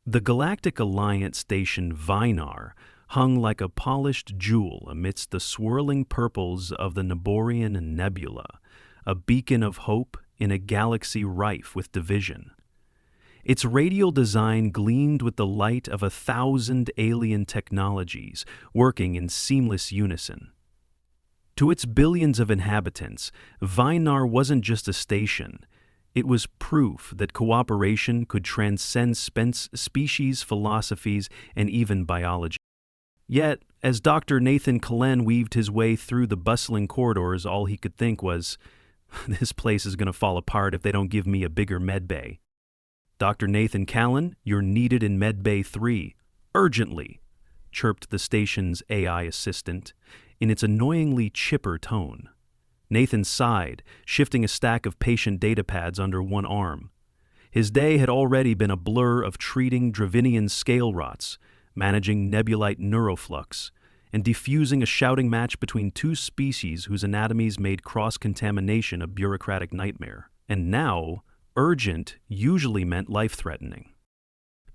The Galactic Alliance Station Vynar hung like a polished jewel amidst the swirling purples of the Naborian Nebula, a beacon of hope in a galaxy rife with division. Its radial design gleamed with the light of 1,000 alien technologies working in seamless unison. To its billions of inhabitants, Vynar wasn't just a station. It was proof that cooperation could transcend species, philosophies, and even biology. Yet, as Dr. Nathan Callen weaved his way through the bustling corridors, all he could think was, this place is going to fall apart if they don't give me a bigger medbay. Dr. Nathan Callen, you're needed in medbay 3, urgently, chirped the station's AI assistant, in its annoyingly chipper tone. Nathan sighed, shifting a stack of patient datapads under one arm. His day had already been a blur of treating Dravinian scale rots, managing nebulite neuroflux, and defusing a shouting match between two species whose anatomies made cross-contamination a bureaucratic nightmare. And now, urgent usually meant life-threatening.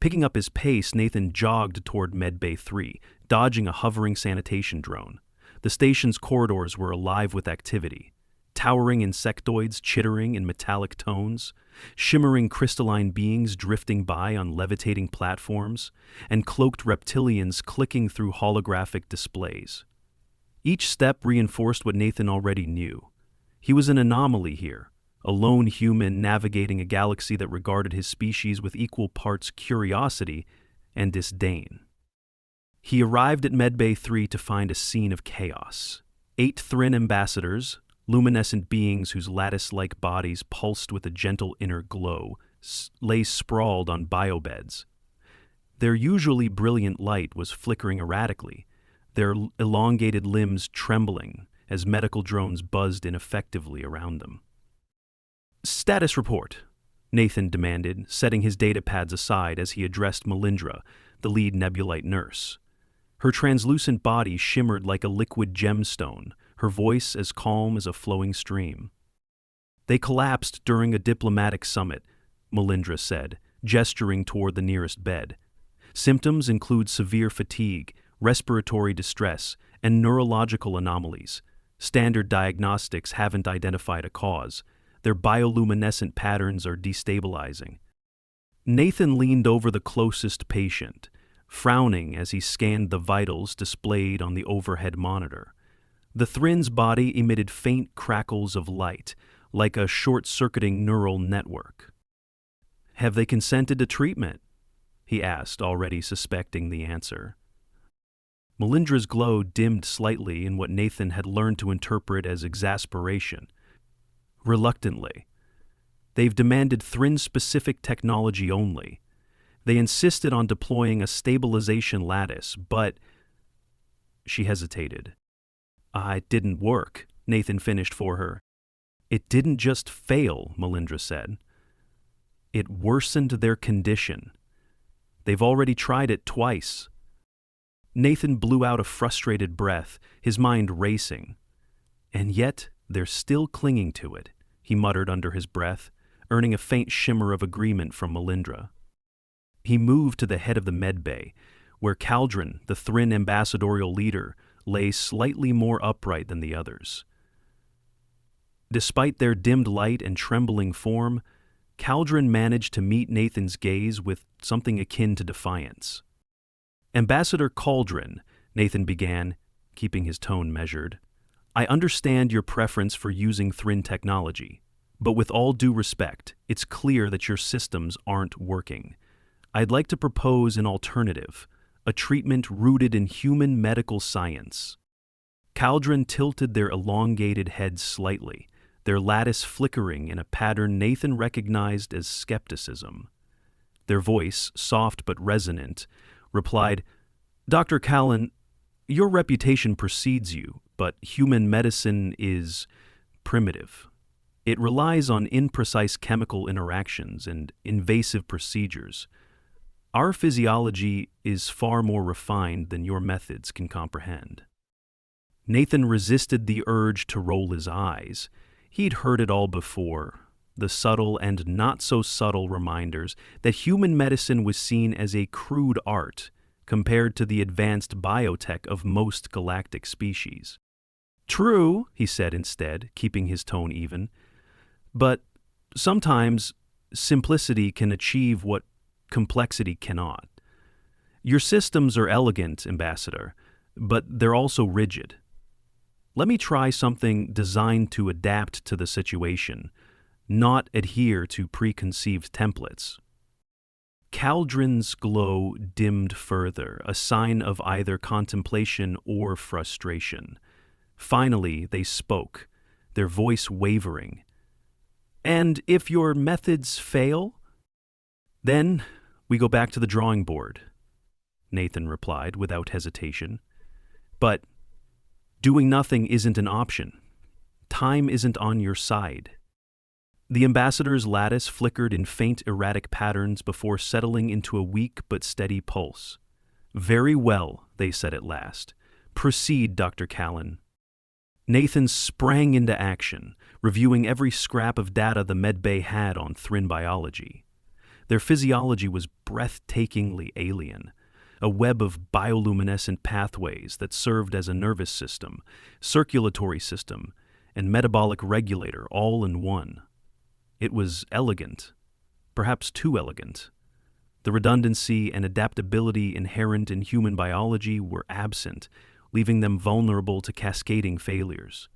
Picking up his pace, Nathan jogged toward medbay 3, dodging a hovering sanitation drone. The station's corridors were alive with activity. Towering insectoids chittering in metallic tones, shimmering crystalline beings drifting by on levitating platforms, and cloaked reptilians clicking through holographic displays. Each step reinforced what Nathan already knew. He was an anomaly here, a lone human navigating a galaxy that regarded his species with equal parts curiosity and disdain. He arrived at medbay 3 to find a scene of chaos. 8 Thrin ambassadors, luminescent beings whose lattice-like bodies pulsed with a gentle inner glow, lay sprawled on biobeds. Their usually brilliant light was flickering erratically, their elongated limbs trembling as medical drones buzzed ineffectively around them. "Status report," Nathan demanded, setting his datapads aside as he addressed Melindra, the lead nebulite nurse. Her translucent body shimmered like a liquid gemstone, her voice as calm as a flowing stream. "They collapsed during a diplomatic summit," Melindra said, gesturing toward the nearest bed. "Symptoms include severe fatigue, respiratory distress, and neurological anomalies. Standard diagnostics haven't identified a cause. Their bioluminescent patterns are destabilizing." Nathan leaned over the closest patient, frowning as he scanned the vitals displayed on the overhead monitor. The Thrin's body emitted faint crackles of light, like a short-circuiting neural network. "Have they consented to treatment?" he asked, already suspecting the answer. Melindra's glow dimmed slightly in what Nathan had learned to interpret as exasperation. "Reluctantly. They've demanded Thrin-specific technology only. They insisted on deploying a stabilization lattice, but—" She hesitated. "It didn't work," Nathan finished for her. "It didn't just fail," Melindra said. "It worsened their condition. They've already tried it twice." Nathan blew out a frustrated breath, his mind racing. "And yet they're still clinging to it," he muttered under his breath, earning a faint shimmer of agreement from Melindra. He moved to the head of the medbay, where Caldron, the Thrin ambassadorial leader, lay slightly more upright than the others. Despite their dimmed light and trembling form, Caldron managed to meet Nathan's gaze with something akin to defiance. "Ambassador Cauldron," Nathan began, keeping his tone measured, "I understand your preference for using Thrin technology, but with all due respect, it's clear that your systems aren't working. I'd like to propose an alternative, a treatment rooted in human medical science." Caldron tilted their elongated heads slightly, their lattice flickering in a pattern Nathan recognized as skepticism. Their voice, soft but resonant, replied, "Dr. Callen, your reputation precedes you, but human medicine is primitive. It relies on imprecise chemical interactions and invasive procedures. Our physiology is far more refined than your methods can comprehend." Nathan resisted the urge to roll his eyes. He'd heard it all before. the subtle and not-so-subtle reminders that human medicine was seen as a crude art compared to the advanced biotech of most galactic species. "True," he said instead, keeping his tone even, "but sometimes simplicity can achieve what complexity cannot. Your systems are elegant, Ambassador, but they're also rigid. Let me try something designed to adapt to the situation, not adhere to preconceived templates." Caldron's glow dimmed further, a sign of either contemplation or frustration. Finally, they spoke, their voice wavering. "And if your methods fail?" "Then we go back to the drawing board," Nathan replied without hesitation. "But doing nothing isn't an option. Time isn't on your side." The ambassador's lattice flickered in faint erratic patterns before settling into a weak but steady pulse. "Very well," they said at last. "Proceed, Dr. Callen." Nathan sprang into action, reviewing every scrap of data the medbay had on Thrin biology. Their physiology was breathtakingly alien, a web of bioluminescent pathways that served as a nervous system, circulatory system, and metabolic regulator all in one. It was elegant, perhaps too elegant. The redundancy and adaptability inherent in human biology were absent, leaving them vulnerable to cascading failures.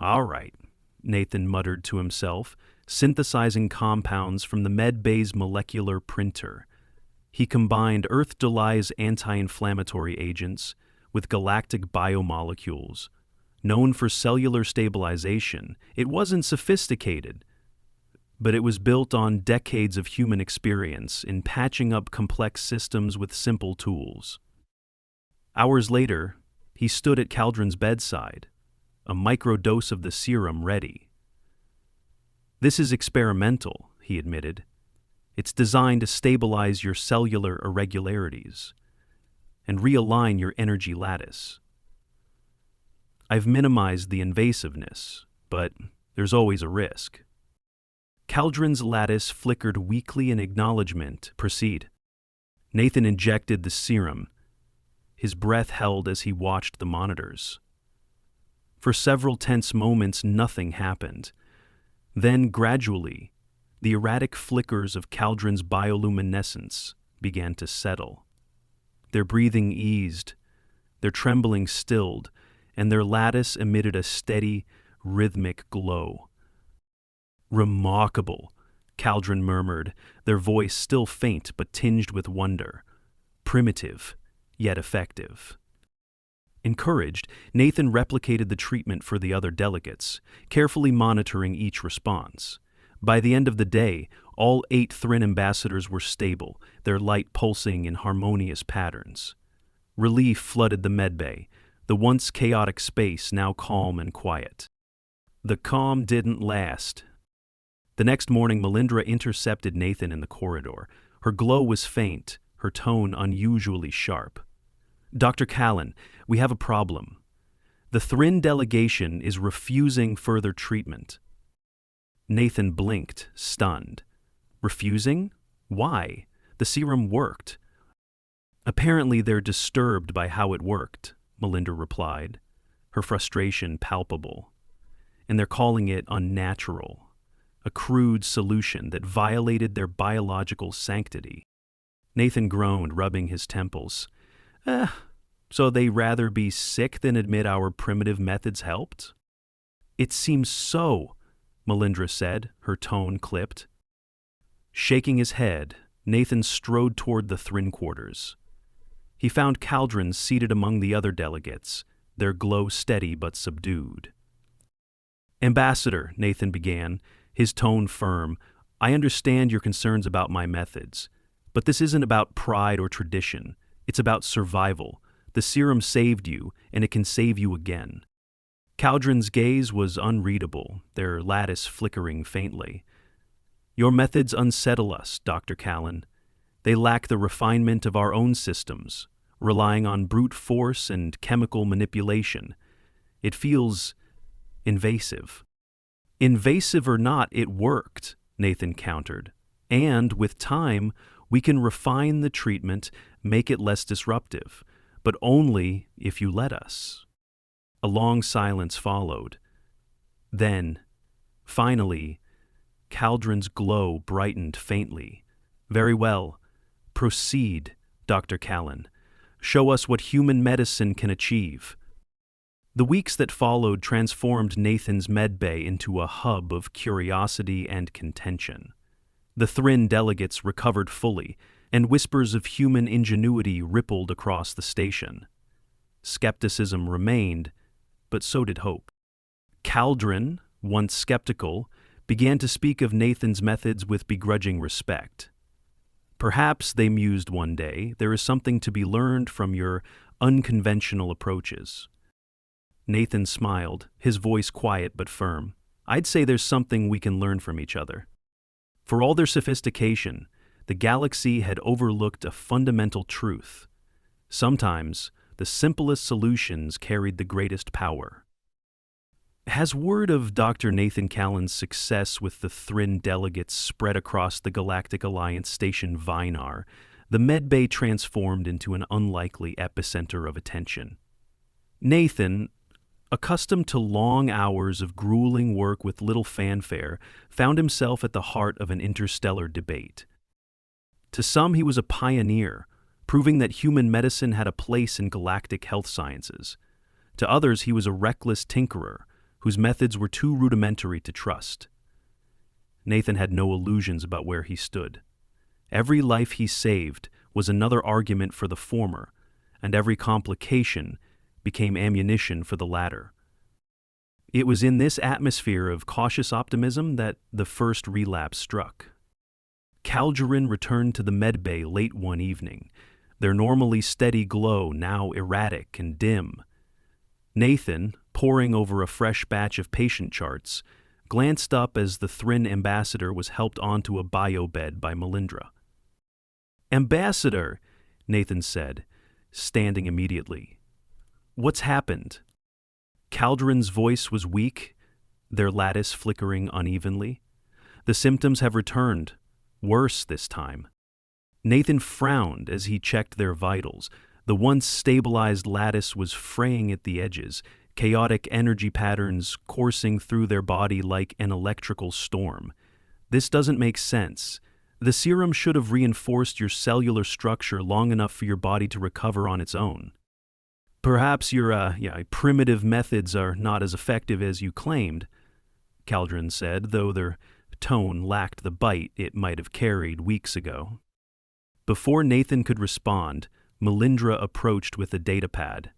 "All right," Nathan muttered to himself, synthesizing compounds from the medbay's molecular printer. He combined Earth-Deli's anti-inflammatory agents with galactic biomolecules. Known for cellular stabilization, it wasn't sophisticated, but it was built on decades of human experience in patching up complex systems with simple tools. Hours later, he stood at Caldron's bedside, a microdose of the serum ready. "This is experimental," he admitted. "It's designed to stabilize your cellular irregularities and realign your energy lattice. I've minimized the invasiveness, but there's always a risk." Caldron's lattice flickered weakly in acknowledgement. "Proceed." Nathan injected the serum, his breath held as he watched the monitors. For several tense moments, nothing happened. Then, gradually, the erratic flickers of Caldron's bioluminescence began to settle. Their breathing eased, their trembling stilled, and their lattice emitted a steady, rhythmic glow. "Remarkable," Caldron murmured, their voice still faint but tinged with wonder. "Primitive, yet effective." Encouraged, Nathan replicated the treatment for the other delegates, carefully monitoring each response. By the end of the day, all 8 Thrin ambassadors were stable, their light pulsing in harmonious patterns. Relief flooded the medbay, the once chaotic space now calm and quiet. The calm didn't last. The next morning, Melindra intercepted Nathan in the corridor. Her glow was faint, her tone unusually sharp. "Dr. Callen, we have a problem. The Thrin delegation is refusing further treatment." Nathan blinked, stunned. "Refusing? Why? The serum worked." "Apparently they're disturbed by how it worked," Melindra replied, her frustration palpable. "And they're calling it unnatural, a crude solution that violated their biological sanctity." Nathan groaned, rubbing his temples. So they rather be sick than admit our primitive methods helped?" "It seems so," Melindra said, her tone clipped. Shaking his head, Nathan strode toward the Thrin quarters. He found Caldron seated among the other delegates, their glow steady but subdued. "Ambassador," Nathan began, his tone firm, "I understand your concerns about my methods, but this isn't about pride or tradition. It's about survival. The serum saved you, and it can save you again." Caldron's gaze was unreadable, their lattice flickering faintly. "Your methods unsettle us, Dr. Callen. They lack the refinement of our own systems, relying on brute force and chemical manipulation. It feels invasive." Invasive or not, it worked, Nathan countered. And with time, we can refine the treatment, make it less disruptive, but only if you let us. A long silence followed. Then, finally, Caldron's glow brightened faintly. Very well. Proceed, Dr. Callen. Show us what human medicine can achieve. The weeks that followed transformed Nathan's medbay into a hub of curiosity and contention. The Thrin delegates recovered fully, and whispers of human ingenuity rippled across the station. Skepticism remained, but so did hope. Caldron, once skeptical, began to speak of Nathan's methods with begrudging respect. Perhaps, they mused one day, there is something to be learned from your unconventional approaches. Nathan smiled, his voice quiet but firm. I'd say there's something we can learn from each other. For all their sophistication, the galaxy had overlooked a fundamental truth. Sometimes, the simplest solutions carried the greatest power. Has word of Dr. Nathan Callen's success with the Thrin delegates spread across the Galactic Alliance Station Vynar, the medbay transformed into an unlikely epicenter of attention. Nathan, accustomed to long hours of grueling work with little fanfare, found himself at the heart of an interstellar debate. To some, he was a pioneer, proving that human medicine had a place in galactic health sciences. To others, he was a reckless tinkerer, whose methods were too rudimentary to trust. Nathan had no illusions about where he stood. Every life he saved was another argument for the former, and every complication became ammunition for the latter. It was in this atmosphere of cautious optimism that the first relapse struck. Caldron returned to the medbay late one evening, their normally steady glow now erratic and dim. Nathan, poring over a fresh batch of patient charts, glanced up as the Thrin ambassador was helped onto a biobed by Melindra. "Ambassador," Nathan said, standing immediately. "What's happened?" Caldron's voice was weak, their lattice flickering unevenly. "The symptoms have returned, worse this time." Nathan frowned as he checked their vitals. The once stabilized lattice was fraying at the edges, chaotic energy patterns coursing through their body like an electrical storm. "This doesn't make sense. The serum should have reinforced your cellular structure long enough for your body to recover on its own. Perhaps your primitive methods are not as effective as you claimed," Caldron said, though their tone lacked the bite it might have carried weeks ago. Before Nathan could respond, Melindra approached with a datapad.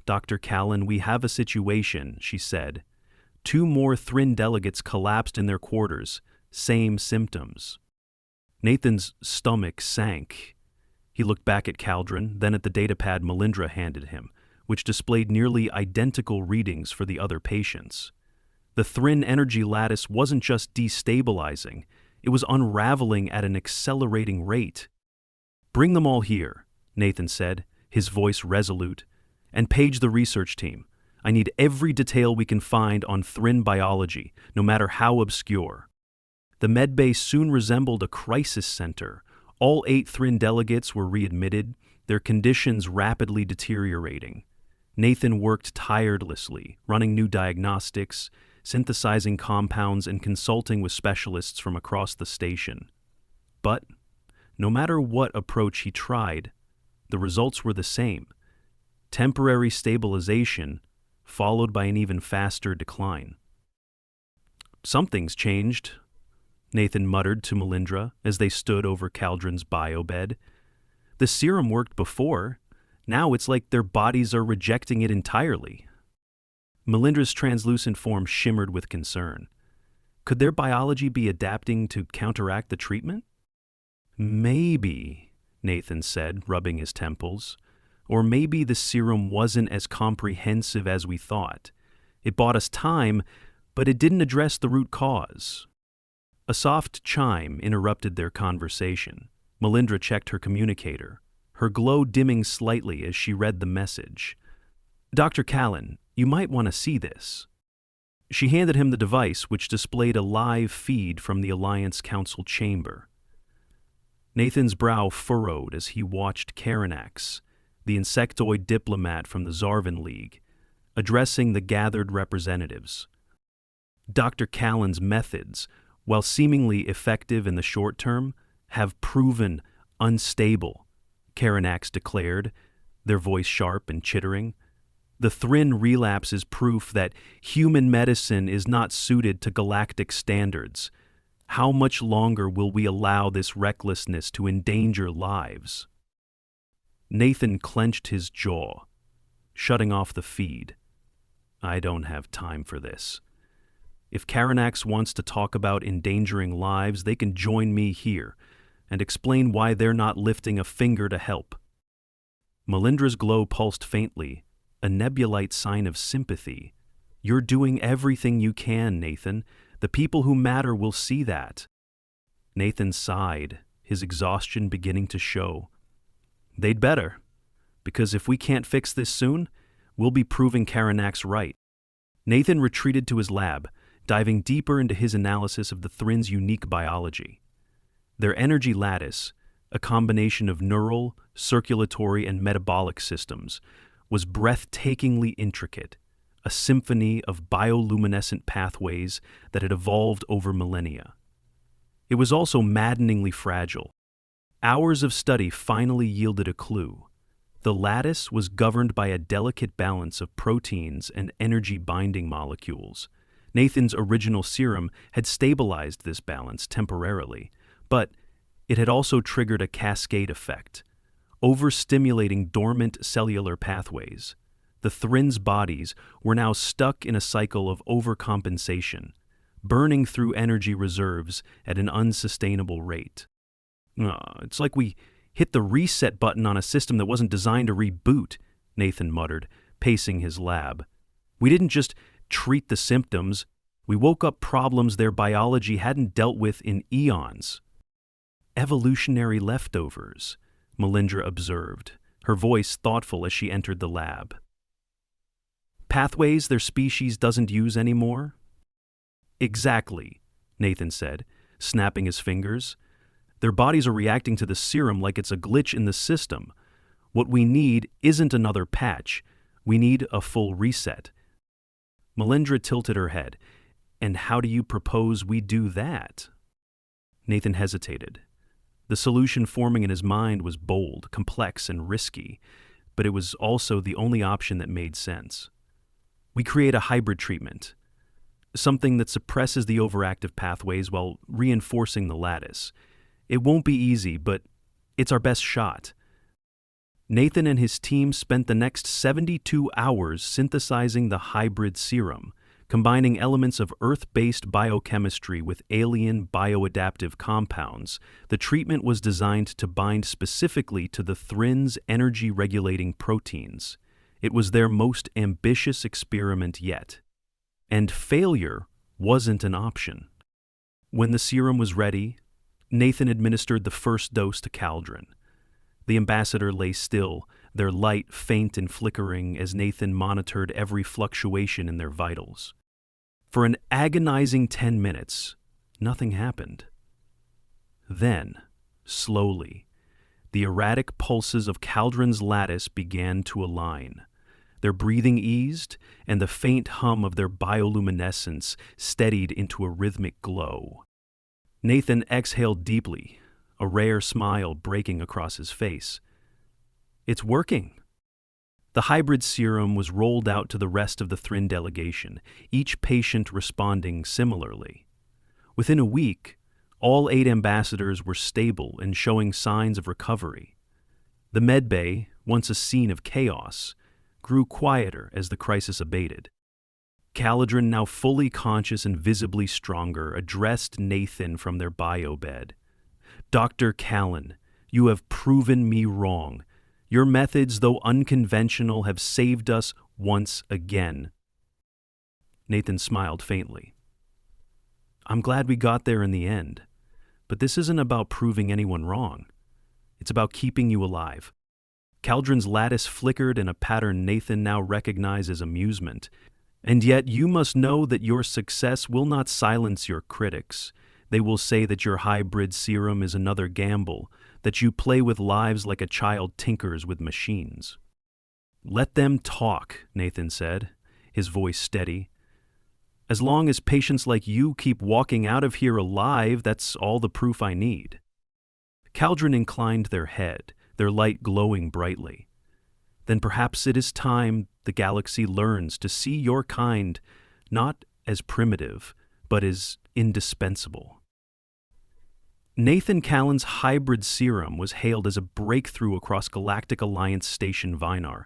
"Dr. Callen, we have a situation," she said. "2 more Thrin delegates collapsed in their quarters, same symptoms." Nathan's stomach sank. He looked back at Caldron, then at the datapad Melindra handed him, which displayed nearly identical readings for the other patients. The Thrin energy lattice wasn't just destabilizing, it was unraveling at an accelerating rate. "Bring them all here," Nathan said, his voice resolute, "and page the research team. I need every detail we can find on Thrin biology, no matter how obscure." The medbay soon resembled a crisis center. All 8 Thrin delegates were readmitted, their conditions rapidly deteriorating. Nathan worked tirelessly, running new diagnostics, synthesizing compounds, and consulting with specialists from across the station. But, no matter what approach he tried, the results were the same: temporary stabilization, followed by an even faster decline. "Something's changed," Nathan muttered to Melindra as they stood over Caldron's biobed. "The serum worked before. Now it's like their bodies are rejecting it entirely." Melindra's translucent form shimmered with concern. Could their biology be adapting to counteract the treatment? "Maybe," Nathan said, rubbing his temples. "Or maybe the serum wasn't as comprehensive as we thought. It bought us time, but it didn't address the root cause." A soft chime interrupted their conversation. Melindra checked her communicator, her glow dimming slightly as she read the message. "Dr. Callen, you might want to see this." She handed him the device, which displayed a live feed from the Alliance Council chamber. Nathan's brow furrowed as he watched Karanax, the insectoid diplomat from the Zarvan League, addressing the gathered representatives. Dr. Callen's methods, while seemingly effective in the short term, have proven unstable, Karanax declared, their voice sharp and chittering. The Thrin relapse is proof that human medicine is not suited to galactic standards. How much longer will we allow this recklessness to endanger lives? Nathan clenched his jaw, shutting off the feed. I don't have time for this. If Karanax wants to talk about endangering lives, they can join me here and explain why they're not lifting a finger to help. Melindra's glow pulsed faintly, a nebulite sign of sympathy. You're doing everything you can, Nathan. The people who matter will see that. Nathan sighed, his exhaustion beginning to show. They'd better, because if we can't fix this soon, we'll be proving Karanax right. Nathan retreated to his lab, diving deeper into his analysis of the Thrin's unique biology. Their energy lattice, a combination of neural, circulatory, and metabolic systems, was breathtakingly intricate, a symphony of bioluminescent pathways that had evolved over millennia. It was also maddeningly fragile. Hours of study finally yielded a clue. The lattice was governed by a delicate balance of proteins and energy-binding molecules. Nathan's original serum had stabilized this balance temporarily, but it had also triggered a cascade effect, overstimulating dormant cellular pathways. The Thrin's bodies were now stuck in a cycle of overcompensation, burning through energy reserves at an unsustainable rate. It's like we hit the reset button on a system that wasn't designed to reboot, Nathan muttered, pacing his lab. We didn't just treat the symptoms, we woke up problems their biology hadn't dealt with in eons. Evolutionary leftovers, Melindra observed, her voice thoughtful as she entered the lab. Pathways their species doesn't use anymore? Exactly, Nathan said, snapping his fingers. Their bodies are reacting to the serum like it's a glitch in the system. What we need isn't another patch. We need a full reset. Melindra tilted her head. And how do you propose we do that? Nathan hesitated. The solution forming in his mind was bold, complex, and risky, but it was also the only option that made sense. We create a hybrid treatment, something that suppresses the overactive pathways while reinforcing the lattice. It won't be easy, but it's our best shot. Nathan and his team spent the next 72 hours synthesizing the hybrid serum, combining elements of Earth-based biochemistry with alien bioadaptive compounds. The treatment was designed to bind specifically to the Thrin's energy-regulating proteins. It was their most ambitious experiment yet. And failure wasn't an option. When the serum was ready, Nathan administered the first dose to Caldron. The ambassador lay still, their light faint and flickering as Nathan monitored every fluctuation in their vitals. For an agonizing 10 minutes, nothing happened. Then, slowly, the erratic pulses of Caldron's lattice began to align. Their breathing eased, and the faint hum of their bioluminescence steadied into a rhythmic glow. Nathan exhaled deeply, a rare smile breaking across his face. It's working. The hybrid serum was rolled out to the rest of the Thrin delegation, each patient responding similarly. Within a week, all 8 ambassadors were stable and showing signs of recovery. The medbay, once a scene of chaos, grew quieter as the crisis abated. Caladrin, now fully conscious and visibly stronger, addressed Nathan from their biobed. Dr. Callen, you have proven me wrong. Your methods, though unconventional, have saved us once again. Nathan smiled faintly. I'm glad we got there in the end, but this isn't about proving anyone wrong. It's about keeping you alive. Caldron's lattice flickered in a pattern Nathan now recognized as amusement. And yet you must know that your success will not silence your critics. They will say that your hybrid serum is another gamble, that you play with lives like a child tinkers with machines. Let them talk, Nathan said, his voice steady. As long as patients like you keep walking out of here alive, that's all the proof I need. Callen inclined their head, their light glowing brightly. Then perhaps it is time the galaxy learns to see your kind not as primitive, but as indispensable. Nathan Callen's hybrid serum was hailed as a breakthrough across Galactic Alliance Station Vynar.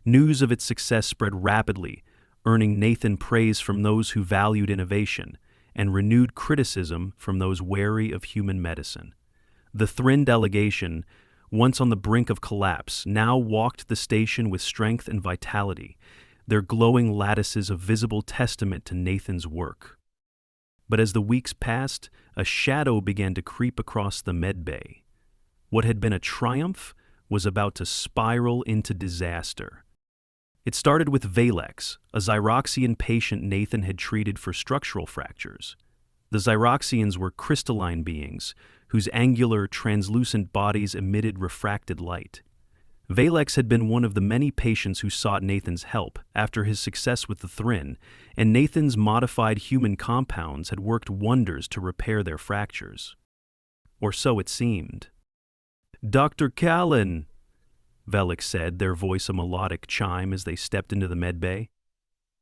News of its success spread rapidly, earning Nathan praise from those who valued innovation and renewed criticism from those wary of human medicine. The Thrin delegation, once on the brink of collapse, now walked the station with strength and vitality, their glowing lattices a visible testament to Nathan's work. But as the weeks passed, a shadow began to creep across the medbay. What had been a triumph was about to spiral into disaster. It started with Valex, a Xyroxian patient Nathan had treated for structural fractures. The Xyroxians were crystalline beings whose angular, translucent bodies emitted refracted light. Valex had been one of the many patients who sought Nathan's help after his success with the Thrin, and Nathan's modified human compounds had worked wonders to repair their fractures. Or so it seemed. "Dr. Callen," Valex said, their voice a melodic chime as they stepped into the medbay.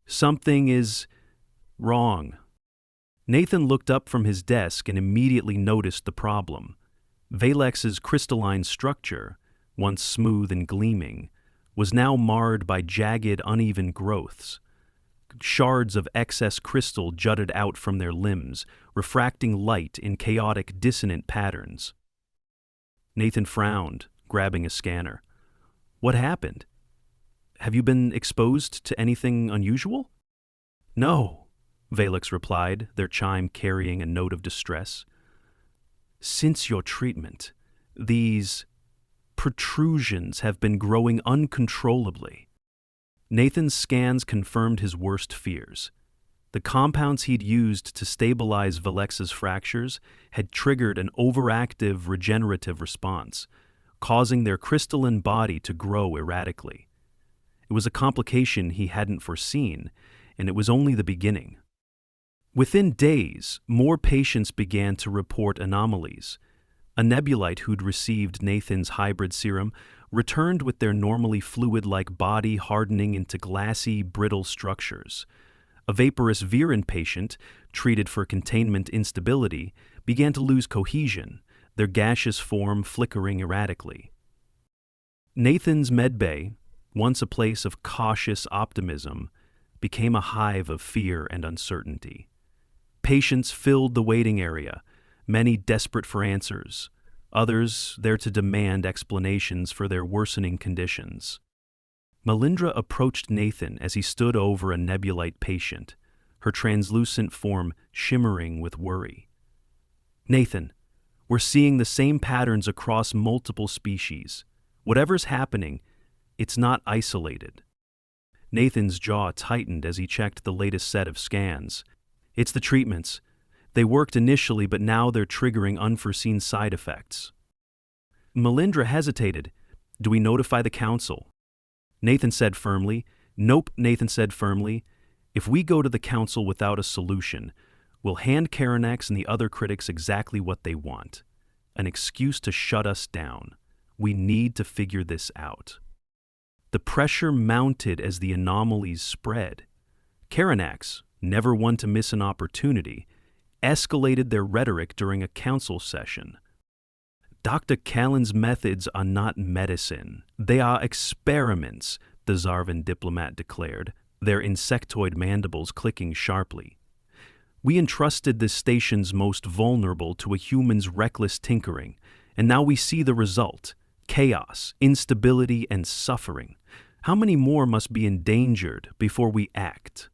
"Something is wrong." Nathan looked up from his desk and immediately noticed the problem. Valex's crystalline structure, once smooth and gleaming, was now marred by jagged, uneven growths. Shards of excess crystal jutted out from their limbs, refracting light in chaotic, dissonant patterns. Nathan frowned, grabbing a scanner. "What happened? Have you been exposed to anything unusual?" "No," Valex replied, their chime carrying a note of distress. "Since your treatment, these protrusions have been growing uncontrollably." Nathan's scans confirmed his worst fears. The compounds he'd used to stabilize Valex's fractures had triggered an overactive regenerative response, causing their crystalline body to grow erratically. It was a complication he hadn't foreseen, and it was only the beginning. Within days, more patients began to report anomalies. A nebulite who'd received Nathan's hybrid serum returned with their normally fluid-like body hardening into glassy, brittle structures. A vaporous Viren patient, treated for containment instability, began to lose cohesion, their gaseous form flickering erratically. Nathan's medbay, once a place of cautious optimism, became a hive of fear and uncertainty. Patients filled the waiting area, many desperate for answers, others there to demand explanations for their worsening conditions. Melindra approached Nathan as he stood over a nebulite patient, her translucent form shimmering with worry. "Nathan, we're seeing the same patterns across multiple species. Whatever's happening, it's not isolated." Nathan's jaw tightened as he checked the latest set of scans. "It's the treatments. They worked initially, but now they're triggering unforeseen side effects." Melindra hesitated. "Do we notify the council?" Nathan said firmly. "Nope," Nathan said firmly. "If we go to the council without a solution, we'll hand Karanex and the other critics exactly what they want. An excuse to shut us down. We need to figure this out." The pressure mounted as the anomalies spread. Karanex, never one to miss an opportunity, escalated their rhetoric during a council session. "Dr. Callen's methods are not medicine. They are experiments," the Zarvan diplomat declared, their insectoid mandibles clicking sharply. "We entrusted this station's most vulnerable to a human's reckless tinkering, and now we see the result: chaos, instability, and suffering. How many more must be endangered before we act?"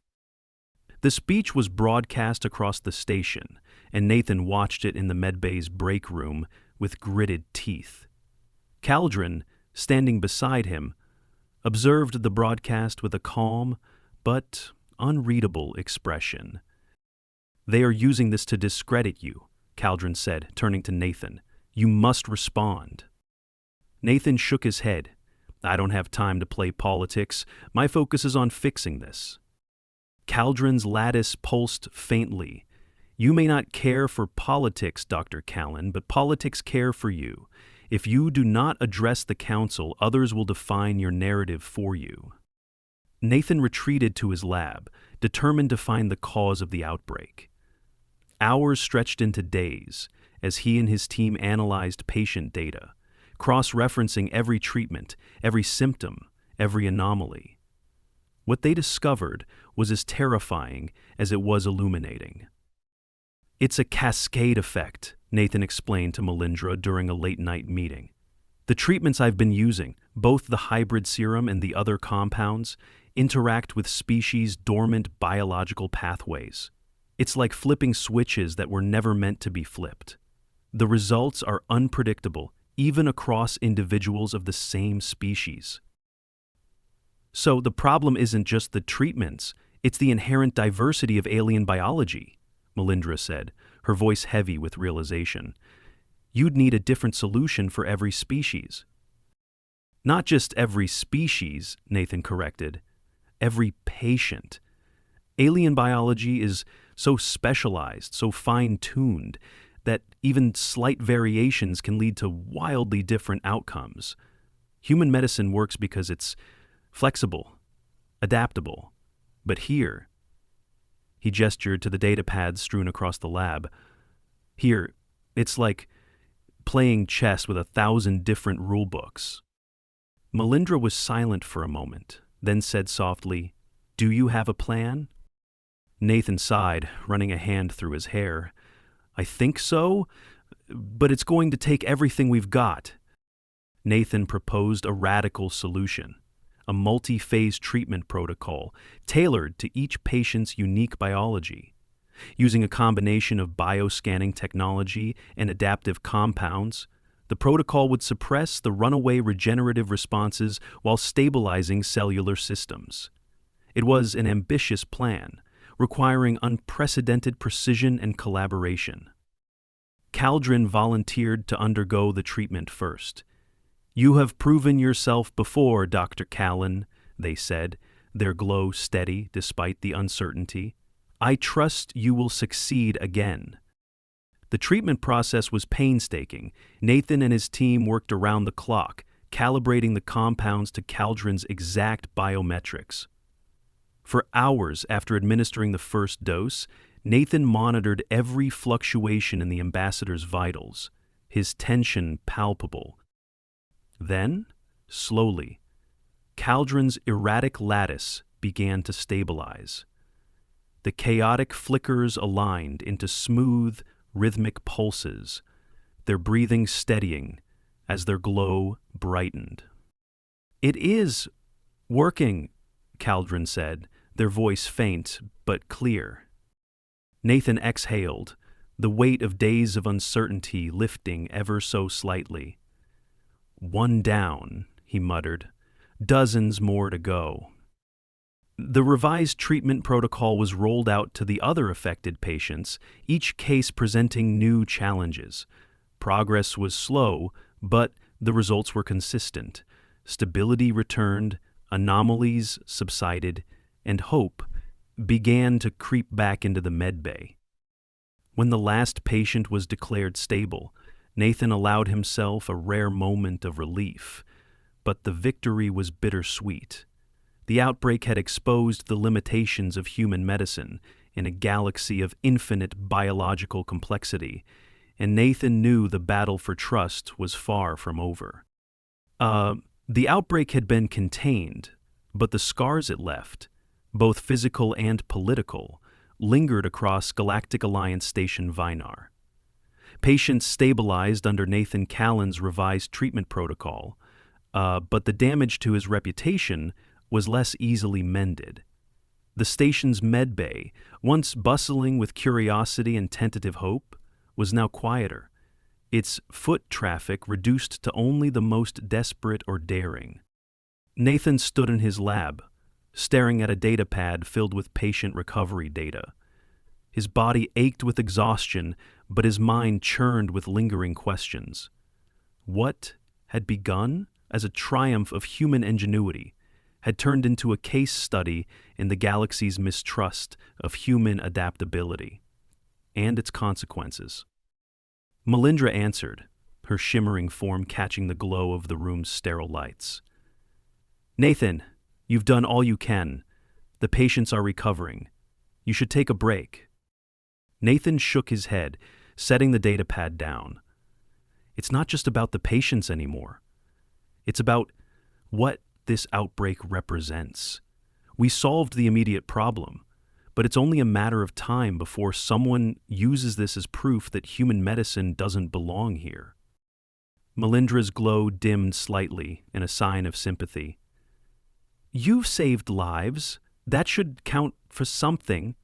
The speech was broadcast across the station, and Nathan watched it in the medbay's break room with gritted teeth. Callen, standing beside him, observed the broadcast with a calm but unreadable expression. "They are using this to discredit you," Callen said, turning to Nathan. "You must respond." Nathan shook his head. "I don't have time to play politics. My focus is on fixing this." Callen's lattice pulsed faintly. "You may not care for politics, Dr. Callen, but politics care for you. If you do not address the council, others will define your narrative for you." Nathan retreated to his lab, determined to find the cause of the outbreak. Hours stretched into days as he and his team analyzed patient data, cross-referencing every treatment, every symptom, every anomaly. What they discovered was as terrifying as it was illuminating. "It's a cascade effect," Nathan explained to Melindra during a late-night meeting. "The treatments I've been using, both the hybrid serum and the other compounds, interact with species' dormant biological pathways. It's like flipping switches that were never meant to be flipped. The results are unpredictable, even across individuals of the same species." "So the problem isn't just the treatments, it's the inherent diversity of alien biology," Melindra said, her voice heavy with realization. "You'd need a different solution for every species." "Not just every species," Nathan corrected. "Every patient. Alien biology is so specialized, so fine-tuned, that even slight variations can lead to wildly different outcomes. Human medicine works because it's flexible, adaptable. But here," he gestured to the data pads strewn across the lab, "here, it's like playing chess with 1,000 different rulebooks." Melindra was silent for a moment, then said softly, "Do you have a plan?" Nathan sighed, running a hand through his hair. "I think so, but it's going to take everything we've got." Nathan proposed a radical solution, a multi-phase treatment protocol tailored to each patient's unique biology. Using a combination of bioscanning technology and adaptive compounds, the protocol would suppress the runaway regenerative responses while stabilizing cellular systems. It was an ambitious plan, requiring unprecedented precision and collaboration. Callen volunteered to undergo the treatment first. "You have proven yourself before, Dr. Callen," they said, their glow steady despite the uncertainty. "I trust you will succeed again." The treatment process was painstaking. Nathan and his team worked around the clock, calibrating the compounds to Callen's exact biometrics. For hours after administering the first dose, Nathan monitored every fluctuation in the ambassador's vitals, his tension palpable. Then, slowly, Callen's erratic lattice began to stabilize. The chaotic flickers aligned into smooth, rhythmic pulses, their breathing steadying as their glow brightened. "It is working," Callen said, their voice faint but clear. Nathan exhaled, the weight of days of uncertainty lifting ever so slightly. "One down," he muttered. "Dozens more to go." The revised treatment protocol was rolled out to the other affected patients, each case presenting new challenges. Progress was slow, but the results were consistent. Stability returned, anomalies subsided, and hope began to creep back into the medbay. When the last patient was declared stable, Nathan allowed himself a rare moment of relief, but the victory was bittersweet. The outbreak had exposed the limitations of human medicine in a galaxy of infinite biological complexity, and Nathan knew the battle for trust was far from over. The outbreak had been contained, but the scars it left, both physical and political, lingered across Galactic Alliance Station Vynar. Patients stabilized under Nathan Callen's revised treatment protocol, but the damage to his reputation was less easily mended. The station's medbay, once bustling with curiosity and tentative hope, was now quieter, its foot traffic reduced to only the most desperate or daring. Nathan stood in his lab, staring at a data pad filled with patient recovery data. His body ached with exhaustion, but his mind churned with lingering questions. What had begun as a triumph of human ingenuity had turned into a case study in the galaxy's mistrust of human adaptability and its consequences. Melindra answered, her shimmering form catching the glow of the room's sterile lights. "Nathan, you've done all you can. The patients are recovering. You should take a break." Nathan shook his head, setting the data pad down. It's not just about the patients anymore. It's about what this outbreak represents. We solved the immediate problem, but it's only a matter of time before someone uses this as proof that human medicine doesn't belong here. Melindra's glow dimmed slightly in a sign of sympathy. "You've saved lives. That should count for something."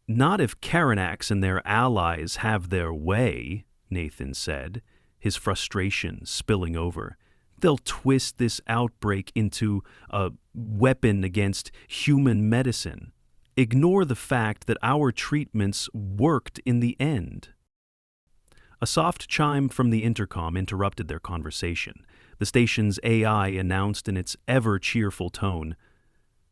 "Not if Karanax and their allies have their way," Nathan said, his frustration spilling over. "They'll twist this outbreak into a weapon against human medicine. Ignore the fact that our treatments worked in the end." A soft chime from the intercom interrupted their conversation. The station's AI announced in its ever-cheerful tone,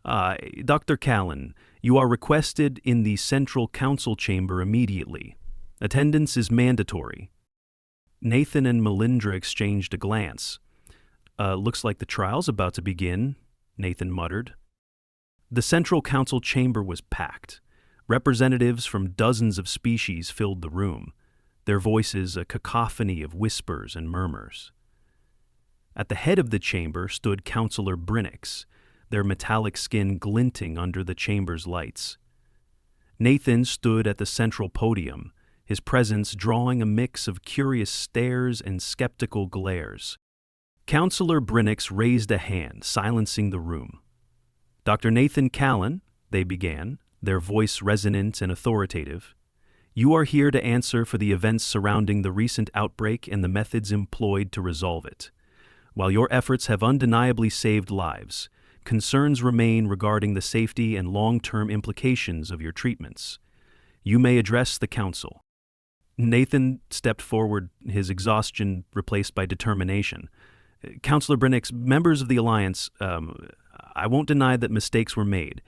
"Dr. Callen, you are requested in the Central Council chamber immediately. Attendance is mandatory." Nathan and Melindra exchanged a glance. Looks like the trial's about to begin," Nathan muttered. The Central Council chamber was packed. Representatives from dozens of species filled the room, their voices a cacophony of whispers and murmurs. At the head of the chamber stood Counselor Brinix, their metallic skin glinting under the chamber's lights. Nathan stood at the central podium, his presence drawing a mix of curious stares and skeptical glares. Counselor Brinix raised a hand, silencing the room. "Dr. Nathan Callen," they began, their voice resonant and authoritative, "you are here to answer for the events surrounding the recent outbreak and the methods employed to resolve it. While your efforts have undeniably saved lives, concerns remain regarding the safety and long-term implications of your treatments. You may address the council." Nathan stepped forward, his exhaustion replaced by determination. "Counselor Brinix, members of the Alliance, I won't deny that mistakes were made.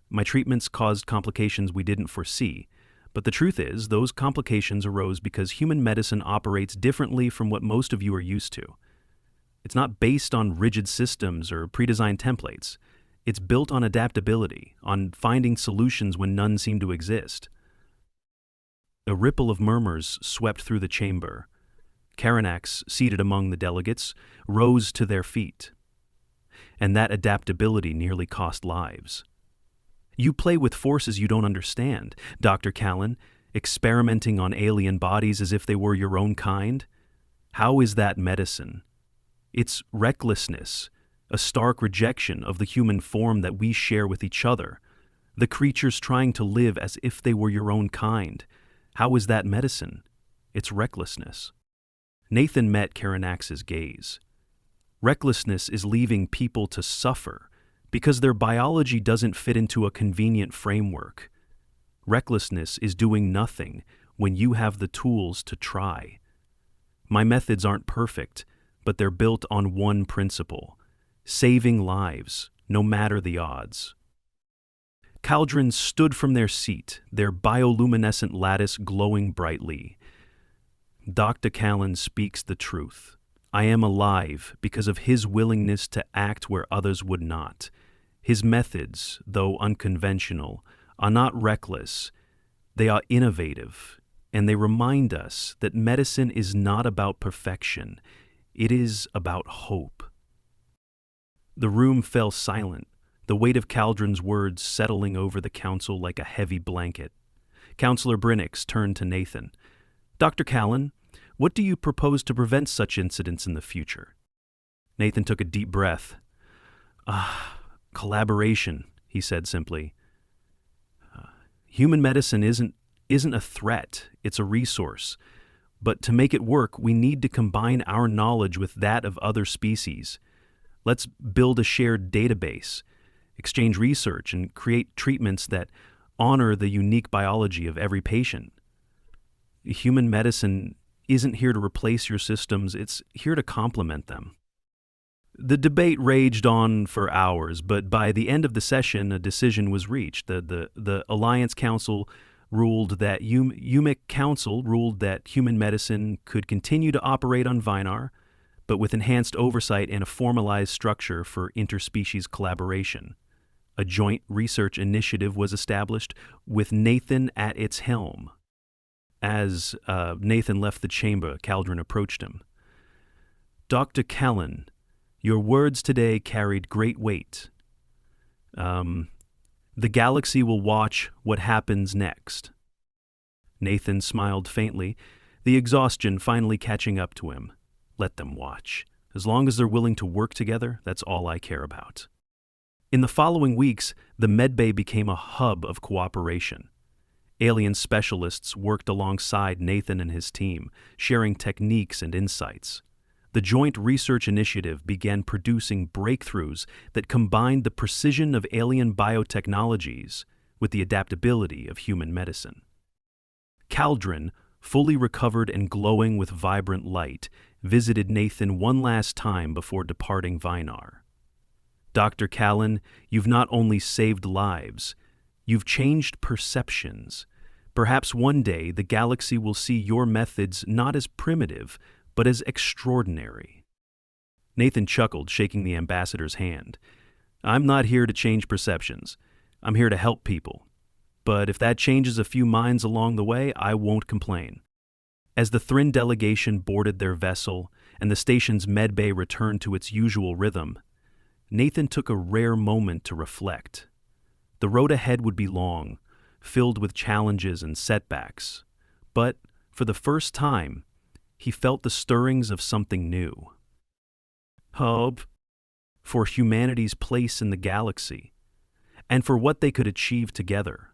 My treatments caused complications we didn't foresee. But the truth is, those complications arose because human medicine operates differently from what most of you are used to. It's not based on rigid systems or pre-designed templates. It's built on adaptability, on finding solutions when none seem to exist." A ripple of murmurs swept through the chamber. Karanax, seated among the delegates, rose to their feet. And that adaptability nearly cost lives. "You play with forces you don't understand, Dr. Callen, experimenting on alien bodies as if they were your own kind. How is that medicine? It's recklessness, a stark rejection of the human form that we share with each other. The creatures trying to live as if they were your own kind. How is that medicine? It's recklessness." Nathan met Karanax's gaze. Recklessness is leaving people to suffer because their biology doesn't fit into a convenient framework. Recklessness is doing nothing when you have the tools to try. My methods aren't perfect, but they're built on one principle: saving lives, no matter the odds. Caldrons stood from their seat, their bioluminescent lattice glowing brightly. "Dr. Callen speaks the truth. I am alive because of his willingness to act where others would not. His methods, though unconventional, are not reckless. They are innovative, and they remind us that medicine is not about perfection. It is about hope." The room fell silent, the weight of Caldron's words settling over the council like a heavy blanket. Counselor Brinix turned to Nathan. "Dr. Callen, what do you propose to prevent such incidents in the future?" Nathan took a deep breath. Collaboration," he said simply. "Human medicine isn't a threat, it's a resource. But to make it work, we need to combine our knowledge with that of other species. Let's build a shared database, exchange research, and create treatments that honor the unique biology of every patient. Human medicine isn't here to replace your systems, it's here to complement them. The debate raged on for hours, but by the end of the session, a decision was reached. The Alliance Council ruled that UMIC Council ruled that human medicine could continue to operate on Vynar, but with enhanced oversight and a formalized structure for interspecies collaboration. A joint research initiative was established with Nathan at its helm. As Nathan left the chamber, Callen approached him. "Dr. Callen, your words today carried great weight. The galaxy will watch what happens next." Nathan smiled faintly, the exhaustion finally catching up to him. "Let them watch. As long as they're willing to work together, that's all I care about." In the following weeks, the medbay became a hub of cooperation. Alien specialists worked alongside Nathan and his team, sharing techniques and insights. The Joint Research Initiative began producing breakthroughs that combined the precision of alien biotechnologies with the adaptability of human medicine. Callen, fully recovered and glowing with vibrant light, visited Nathan one last time before departing Vynar. "Dr. Callen, you've not only saved lives, you've changed perceptions. Perhaps one day the galaxy will see your methods not as primitive, but as extraordinary." Nathan chuckled, shaking the ambassador's hand. "I'm not here to change perceptions. I'm here to help people. But if that changes a few minds along the way, I won't complain." As the Thryn delegation boarded their vessel and the station's medbay returned to its usual rhythm, Nathan took a rare moment to reflect. The road ahead would be long, filled with challenges and setbacks, but for the first time, he felt the stirrings of something new. Hope for humanity's place in the galaxy, and for what they could achieve together.